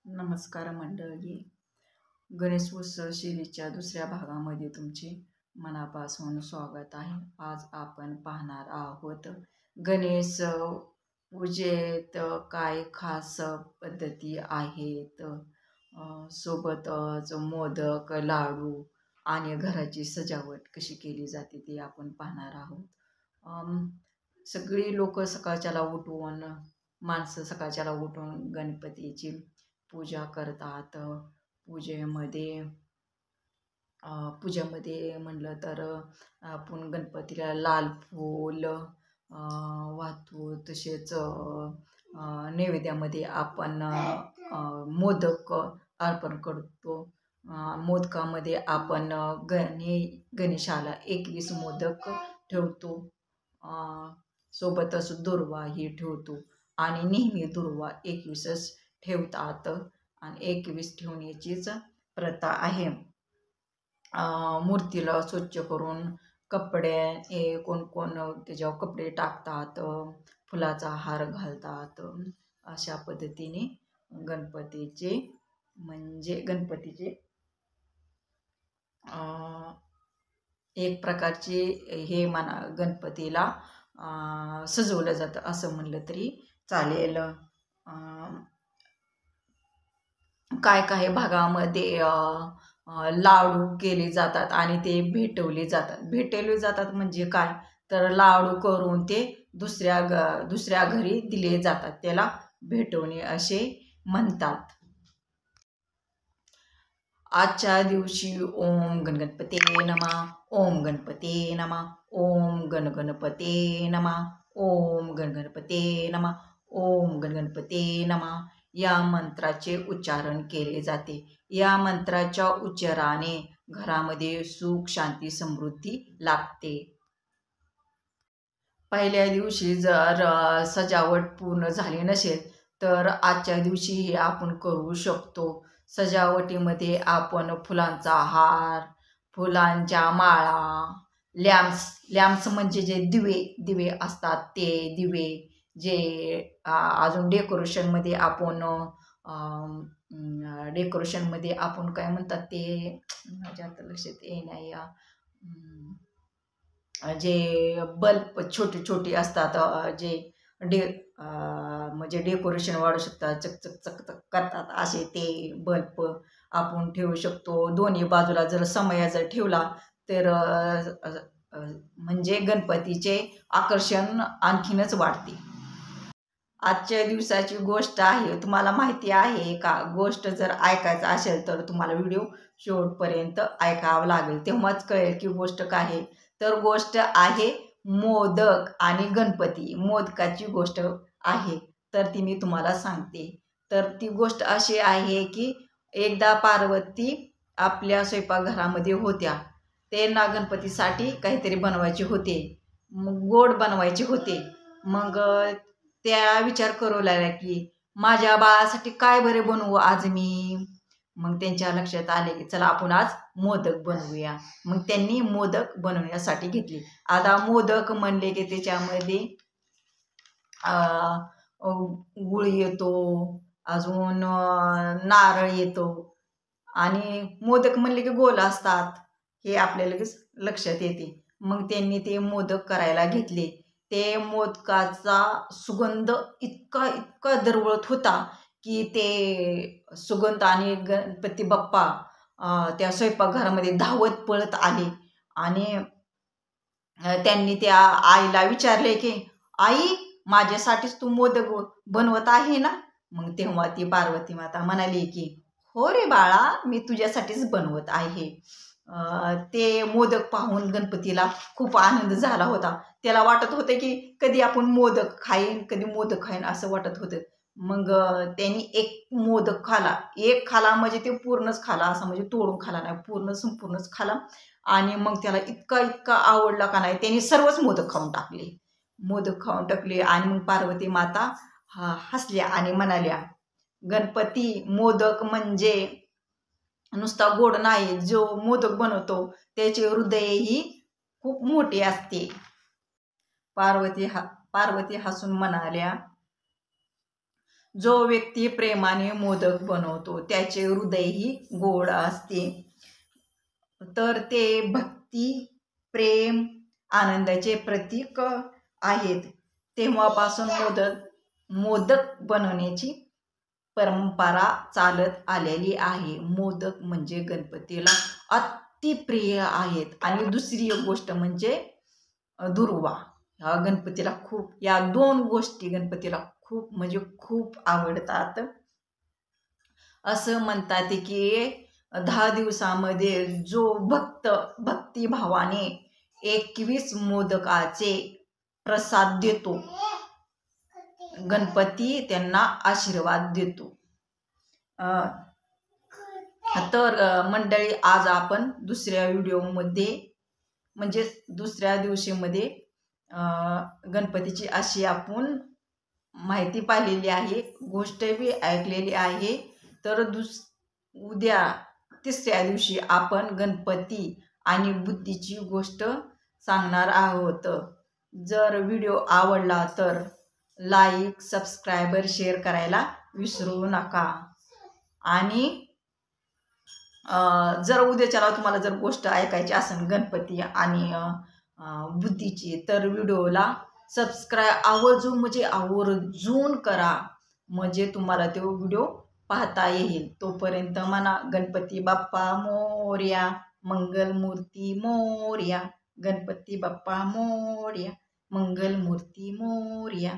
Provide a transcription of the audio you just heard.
नमस्कार मंडळी. गणेशोत्सव शैलीच्या दुसऱ्या भागामध्ये तुमचे मनापासून स्वागत आहे. आज आपण पाहणार आहोत गणेश पूजेत काय खास पद्धती आहेत, सोबतच मोदक, लाडू आणि घराची सजावट कशी केली जाते ते आपण पाहणार आहोत. सगळी लोक सकाळच्याला उठून माणसं सकाळच्याला उठून गणपतीची पूजा करतात. पूजेमध्ये पूजेमध्ये म्हणलं तर आपण गणपतीला लाल फूल वाहतो. तसेच नैवेद्यामध्ये आपण मोदक अर्पण करतो. मोदकामध्ये आपण गणेशाला 21 मोदक ठेवतो. सोबतच दुर्वाही ठेवतो आणि नेहमी दुर्वा 21च ठेवतात आणि 21 ठेवण्याचीच प्रथा आहे. मूर्तीला स्वच्छ करून कपडे कोण कोण त्याच्यावर कपडे टाकतात, फुलाचा हार घालतात. अशा पद्धतीने गणपतीचे एक प्रकारचे हे म्हणा गणपतीला सजवलं जातं असं म्हणलं तरी चालेल. काय काय भागामध्ये लाडू केले जातात आणि ते भेटवले जातात म्हणजे काय तर लाडू करून ते दुसऱ्या घरी दिले जातात, त्याला भेटवणे असे म्हणतात. आजच्या दिवशी ओम गणगणपते नमः, ओम गणपते नमः, ओम गणगणपते नमः, ओम गणगणपते नमः, ओम गणगणपते नमः या मंत्राचे उच्चारण केले जाते. या मंत्राच्या उच्चाराने घरामध्ये सुख, शांती, समृद्धी लाभते. पहिल्या दिवशी जर सजावट पूर्ण झाली नसेल तर आजच्या दिवशी हे आपण करू शकतो. सजावटीमध्ये आपण फुलांचा हार, फुलांच्या माळा, लॅम्प्स म्हणजे जे दिवे असतात ते दिवे, जे अजून डेकोरेशनमध्ये आपण काय म्हणतात ते माझ्या आता लक्षात येईना या, जे बल्ब छोटे छोटे असतात, जे म्हणजे डेकोरेशन वाढू शकतात, चकचक चकचक करतात असे ते बल्ब आपण ठेवू शकतो. दोन्ही बाजूला जर समया जर ठेवला तर म्हणजे गणपतीचे आकर्षण आणखीनच वाढते. आजच्या दिवसाची गोष्ट आहे, तुम्हाला माहिती आहे का? गोष्ट जर ऐकायचं असेल तर तुम्हाला व्हिडिओ शेवटपर्यंत ऐकावं लागेल, तेव्हाच कळेल की गोष्ट काय आहे. तर गोष्ट आहे मोदक आणि गणपती. मोदकाची गोष्ट आहे, तर ती मी तुम्हाला सांगते. तर ती गोष्ट अशी आहे की एकदा पार्वती आपल्या स्वयंपाकघरामध्ये होत्या. त्यांना गणपतीसाठी काहीतरी बनवायचे होते, मग गोड बनवायचे होते. मग त्या विचार करू लागल्या की माझ्या बाळासाठी काय बरे बनवू आज मी. मग त्यांच्या लक्षात आले की चला आपण आज मोदक बनवूया. मग त्यांनी मोदक बनवण्यासाठी घेतले. आता मोदक म्हणले की त्याच्यामध्ये गुळ येतो, अजून नारळ येतो आणि मोदक म्हणले की गोल असतात हे आपल्याला लगेच लक्षात येते. मग त्यांनी ते मोदक करायला घेतले. ते मोदकाचा सुगंध इतका इतका दरवळत होता की ते सुगंध आणि गणपती बाप्पा त्या स्वयंपाकघरामध्ये धावत पळत आले आणि त्यांनी त्या आईला विचारले की आई, माझ्यासाठीच तू मोदक बनवत आहे ना? मग तेव्हा ती पार्वती माता म्हणाली की हो रे बाळा, मी तुझ्यासाठीच बनवत आहे. ते मोदक पाहून गणपतीला खूप आनंद झाला होता. त्याला वाटत होतं की कधी आपण मोदक खाईन असं वाटत होतं. मग त्यांनी एक मोदक खाला. एक खाला म्हणजे ते पूर्णच खाला, असं म्हणजे तोडून खाला नाही, संपूर्णच खाला. आणि मग त्याला इतका इतका आवडला का नाही, त्यांनी सर्वच मोदक खाऊन टाकले. आणि मग पार्वती माता हसल्या आणि म्हणाल्या, गणपती, मोदक म्हणजे नुसता गोड नाही, जो मोदक बनवतो त्याचे हृदयही खूप मोठे असते. पार्वती हसून म्हणाल्या, जो व्यक्ती प्रेमाने मोदक बनवतो त्याचे हृदयही गोड असते. तर ते भक्ती, प्रेम, आनंदाचे प्रतीक आहेत. तेव्हापासून मोदक बनवण्याची परंपरा चालत आलेली आहे. मोदक म्हणजे गणपतीला अतिप्रिय आहेत. आणि दुसरी एक गोष्ट म्हणजे दुर्वा. ह्या गणपतीला या 2 गोष्टी गणपतीला खूप म्हणजे खूप आवडतात. असं म्हणतात की 10 दिवसामध्ये जो भक्तिभावाने 21 मोदकाचे प्रसाद देतो, गणपती त्यांना आशीर्वाद देतो. तर मंडळी, आज आपण दुसऱ्या व्हिडिओमध्ये म्हणजे दुसऱ्या दिवशीमध्ये गणपतीची अशी आपण माहिती पाहिलेली आहे, गोष्ट बी ऐकलेली आहे. तर उद्या तिसऱ्या दिवशी आपण गणपती आणि बुद्धीची गोष्ट सांगणार आहोत. जर व्हिडिओ आवडला तर लाईक, सबस्क्रायबर, शेअर करायला विसरू नका. आणि जर उद्याच्याला तुम्हाला जर गोष्ट ऐकायची असेल गणपती आणि बुद्धीची, तर व्हिडिओला आवर्जून करा, म्हणजे तुम्हाला तो व्हिडिओ पाहता येईल. तोपर्यंत म्हणा गणपती बाप्पा मोरया, मंगलमूर्ती मोरया, गणपती बाप्पा मोरया, मंगलमूर्ती मोरया.